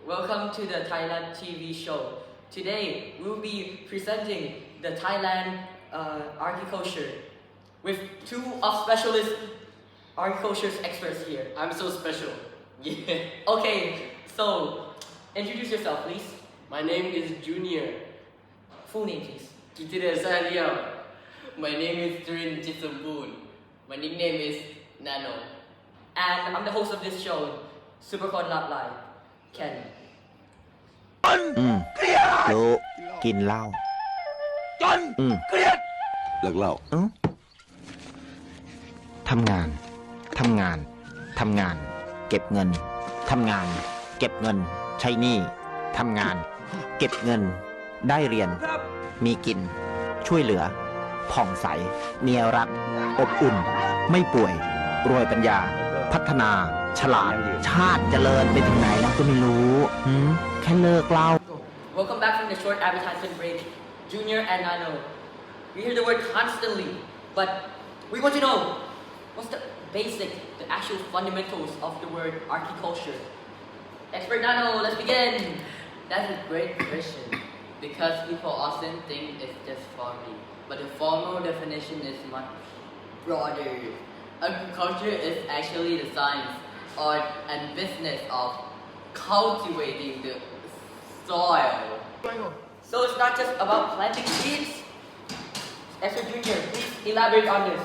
Welcome to the Thailand TV show. Today we will be presenting the Thailand agriculture with two of specialist agriculture experts here. I'm so special. Yeah. Okay, so introduce yourself, please. My name is Junior. Full name, please. Kitire Salia. My name is Trin Jitsambun. My nickname is Nano. And I'm the host of this show, Supercon Lap Lai, Ken. รู้กินเหล้าเครียดเลิกเหล้าทำงานเก็บเงินทำงานเก็บเงินใช้หนี้ทำงานเก็บเงินได้เรียนมีกินช่วยเหลือผ่องใสเมียรักอบอุ่นไม่ป่วยรวยปัญญาพัฒนาฉลาดชาติเจริญไปถึงไหนแล้วก็ไม่รู้แค่เลิกเหล้า Welcome back from the short advertisement break, Junior and Nano. We hear the word constantly, but we want to know what's the basic, the actual fundamentals of the word agriculture. Expert Nano, let's begin. That's a great question because people often think it's just farming, but the formal definition is much broader. Agriculture is actually the science, art, and business of cultivating the soil. So it's not just about planting seeds? Expert Junior, please elaborate on this.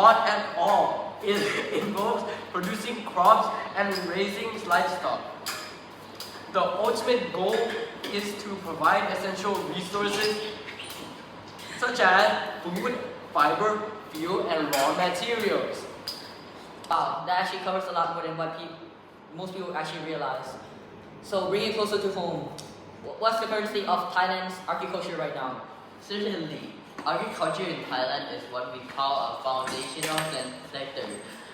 Not at all. It involves producing crops and raising livestock. The ultimate goal is to provide essential resources such as food, fiber, fuel, and raw materials. Wow, that actually covers a lot more than what most people actually realize. So bring it closer to home. What's the current state of Thailand's agriculture right now? Certainly, agriculture in Thailand is what we call a foundational sector.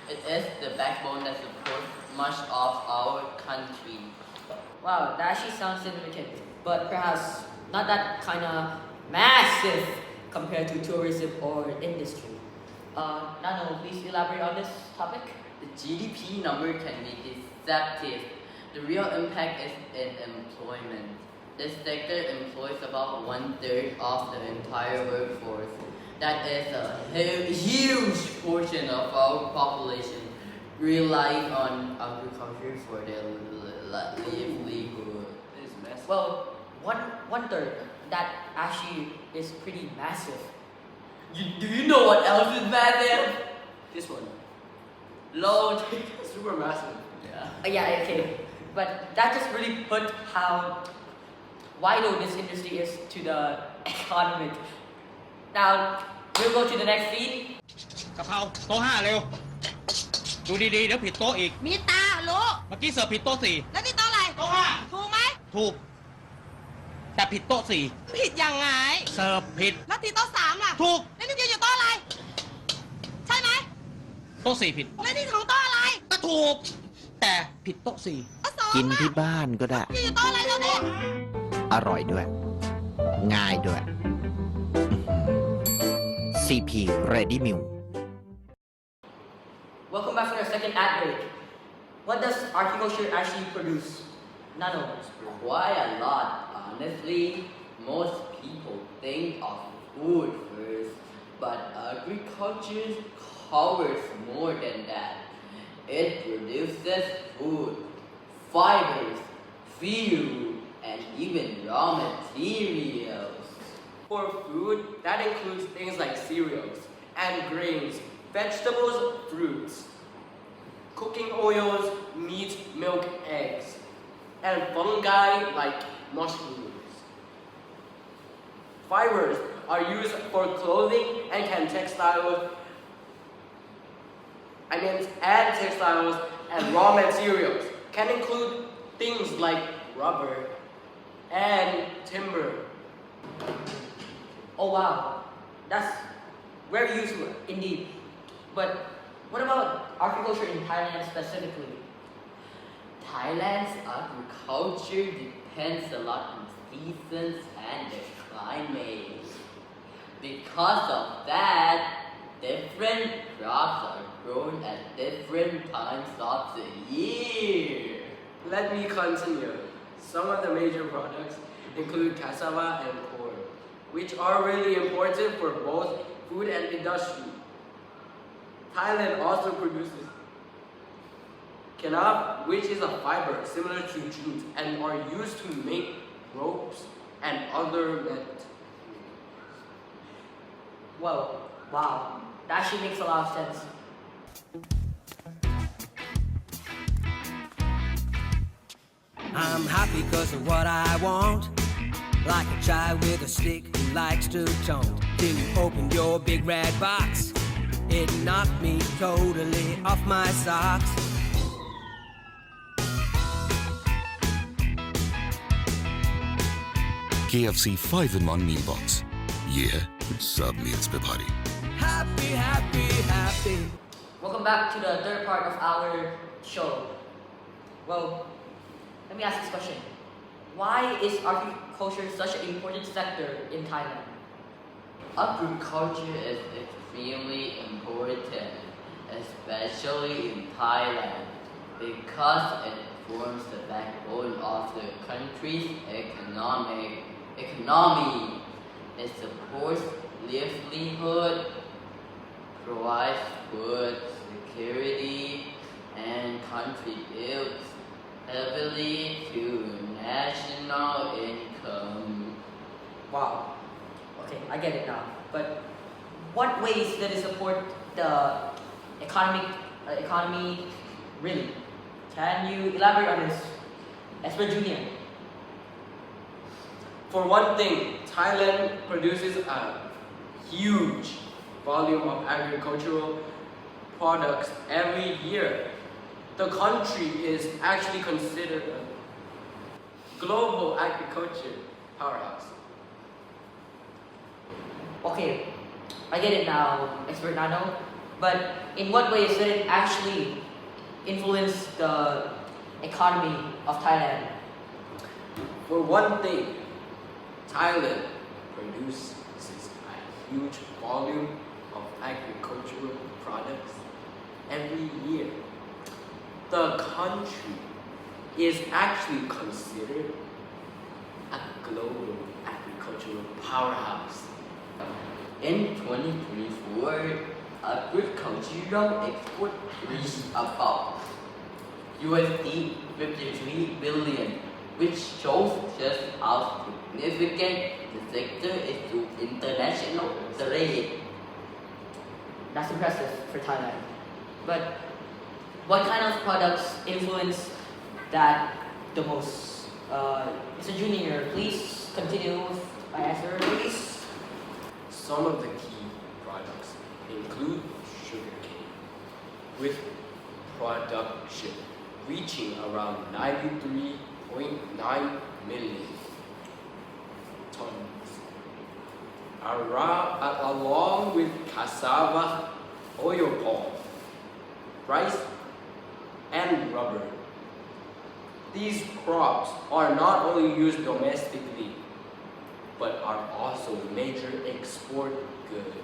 It is the backbone that supports much of our country. Wow, that actually sounds significant, but perhaps not that kind of massive compared to tourism or industry. Nano, please elaborate on this topic. The GDP number can be deceptive. The real impact is in employment. This sector employs about 1/3 of the entire workforce. That is a huge portion of our population relying on agriculture for their livelihood. Well, one third, that actually is pretty massive. Do you know what else is massive? This one. Load. Super massive. Yeah. Yeah, okay. But that just really put how vital this industry is to the economy. Now, we'll go to the next scene. กะเพราโต๊ะ5เร็ว ดูดีๆเดี๋ยวผิดโต๊ะอีก มีตารู้ เมื่อกี้เสิร์ฟผิดโต๊ะ แล้วนี่โต๊ะอะไร 4 โต๊ะ ถูกไหม 5 ถูก แต่ผิดโต๊ะ ผิดยังไง 4 เสิร์ฟผิด แล้วที่โต๊ะ3ล่ะ ถูก แล้วนี่ยืนอยู่โต๊ะอะไร ใช่ไหม โต๊ะ 4 ผิด แล้วนี่ของโต๊ะอะไร ก็ถูก แต่ผิดโต๊ะ โต๊ะสอง กิน ล่ะ ที่บ้านก็ได้ ยืนอยู่โต๊ะอะไรแล้วเนี่ย อร่อยด้วย ง่ายด้วยCP Ready Meal Welcome back for the second ad break. What does agriculture actually produce? Nano. Quite a lot. Honestly, most people think of food first, but agriculture covers more than that. It produces food, fibers, fuel, and even raw materials. For food, that includes things like cereals and grains, vegetables, fruits, cooking oils, meat, milk, eggs, and fungi like mushrooms. Fibers are used for clothing and textiles and raw materials can include things like rubber and timber. Oh wow, that's very useful indeed. But what about agriculture in Thailand specifically? Thailand's agriculture depends a lot on seasons and the climate. Because of that, different crops are grown at different times of the year. Let me continue. Some of the major products include cassava and corn, which are really important for both food and industry. Thailand also produces kenaf, which is a fiber similar to jute and are used to make ropes and other metals. Whoa, wow, that actually makes a lot of sense. I'm happy because of what I want. Like a child with a stick who likes to taunt. Till you opened your big red box, it knocked me totally off my socks. KFC 5-in-1 meal box. ये है सब meals पे भारी. Happy, happy, happy. Welcome back to the third part of our show. Well, let me ask this question. Why is agriculture such an important sector in Thailand? Agriculture is extremely important, especially in Thailand, because it forms the backbone of the country's economy. It supports livelihood, provides food security, and contributes heavily to national income. Wow. Okay, I get it now. But what ways did it support the economy really? Can you elaborate on this? Esper Junior. For one thing, Thailand produces a huge volume of agricultural products every year. The country is actually considered a global agriculture powerhouse. Okay, I get it now, Expert Nano. But in what ways did it actually influence the economy of Thailand? For one thing, Thailand produces a huge volume of agricultural products every year. The country is actually considered a global agricultural powerhouse. In 2024, agricultural export reached about USD 53 billion, which shows just how significant the sector is to international trade. That's impressive for Thailand. But what kind of products influence that the most? Mr. Junior, please continue with my answer, please. Some of the key products include sugarcane, with production reaching around 93.9 million tons, along with cassava, oil palm, rice, and rubber. These crops are not only used domestically, but are also major export goods.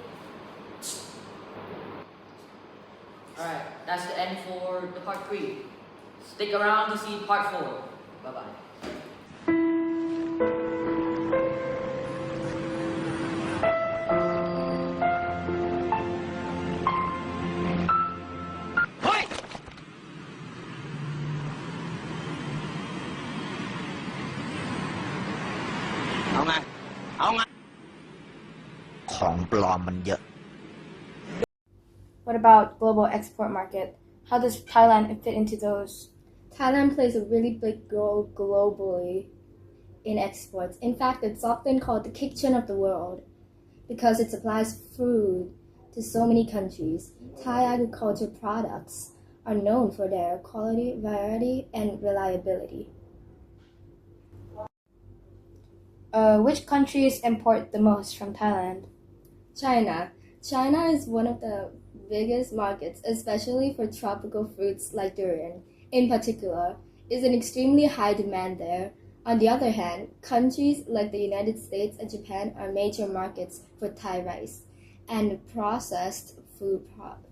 Alright, that's the end for the part 3. Stick around to see part 4. Bye bye.เอาไง ของปลอมมันเยอะ What about global export market? How does Thailand fit into those? Thailand plays a really big role globally in exports. In fact, it's often called the kitchen of the world because it supplies food to so many countries. Thai agriculture products are known for their quality, variety, and reliability. Which countries import the most from Thailand? China. China is one of the biggest markets, especially for tropical fruits like durian. In particular, is an extremely high demand there. On the other hand, countries like the United States and Japan are major markets for Thai rice and processed food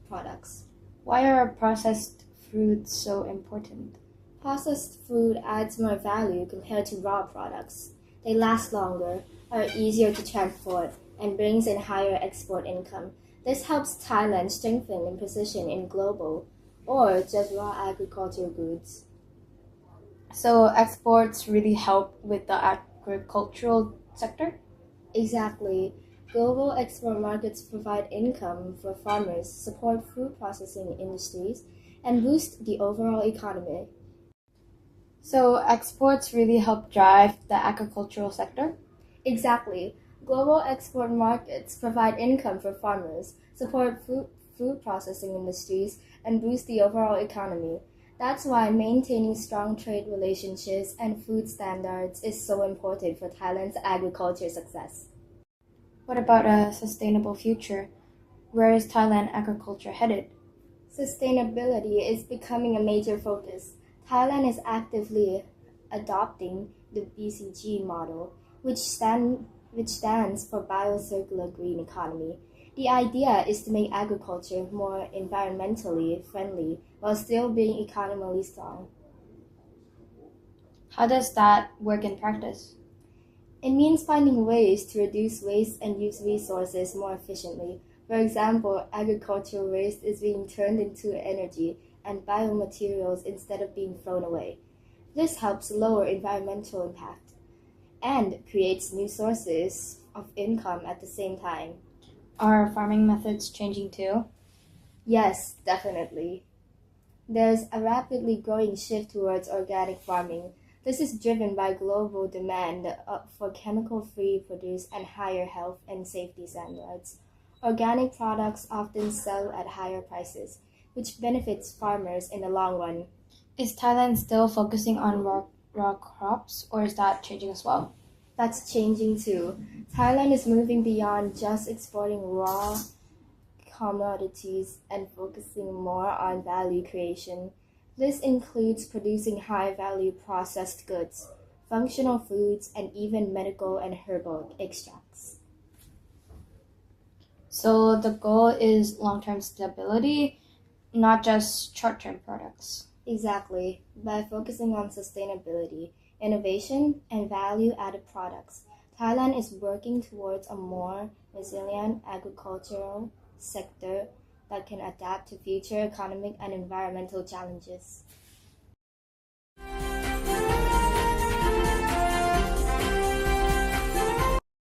products. Why are processed foods so important? Processed food adds more value compared to raw products. They last longer, are easier to transport, and brings in higher export income. This helps Thailand strengthen its position in global or just raw agricultural goods. So exports really help with the agricultural sector? Exactly. Global export markets provide income for farmers, support food processing industries, and boost the overall economy. So exports really help drive the agricultural sector? Exactly. Global export markets provide income for farmers, support food processing industries, and boost the overall economy. That's why maintaining strong trade relationships and food standards is so important for Thailand's agriculture success. What about a sustainable future? Where is Thailand agriculture headed? Sustainability is becoming a major focus. Thailand is actively adopting the BCG model, which stands for Biocircular Green Economy. The idea is to make agriculture more environmentally friendly while still being economically strong. How does that work in practice? It means finding ways to reduce waste and use resources more efficiently. For example, agricultural waste is being turned into energy and biomaterials instead of being thrown away. This helps lower environmental impact and creates new sources of income at the same time. Are farming methods changing too? Yes, definitely. There's a rapidly growing shift towards organic farming. This is driven by global demand for chemical-free produce and higher health and safety standards. Organic products often sell at higher prices, which benefits farmers in the long run. Is Thailand still focusing on raw crops, or is that changing as well? That's changing too. Thailand is moving beyond just exporting raw commodities and focusing more on value creation. This includes producing high-value processed goods, functional foods, and even medical and herbal extracts. So the goal is long-term stability, not just short-term products. Exactly. By focusing on sustainability, innovation, and value-added products, Thailand is working towards a more resilient agricultural sector that can adapt to future economic and environmental challenges.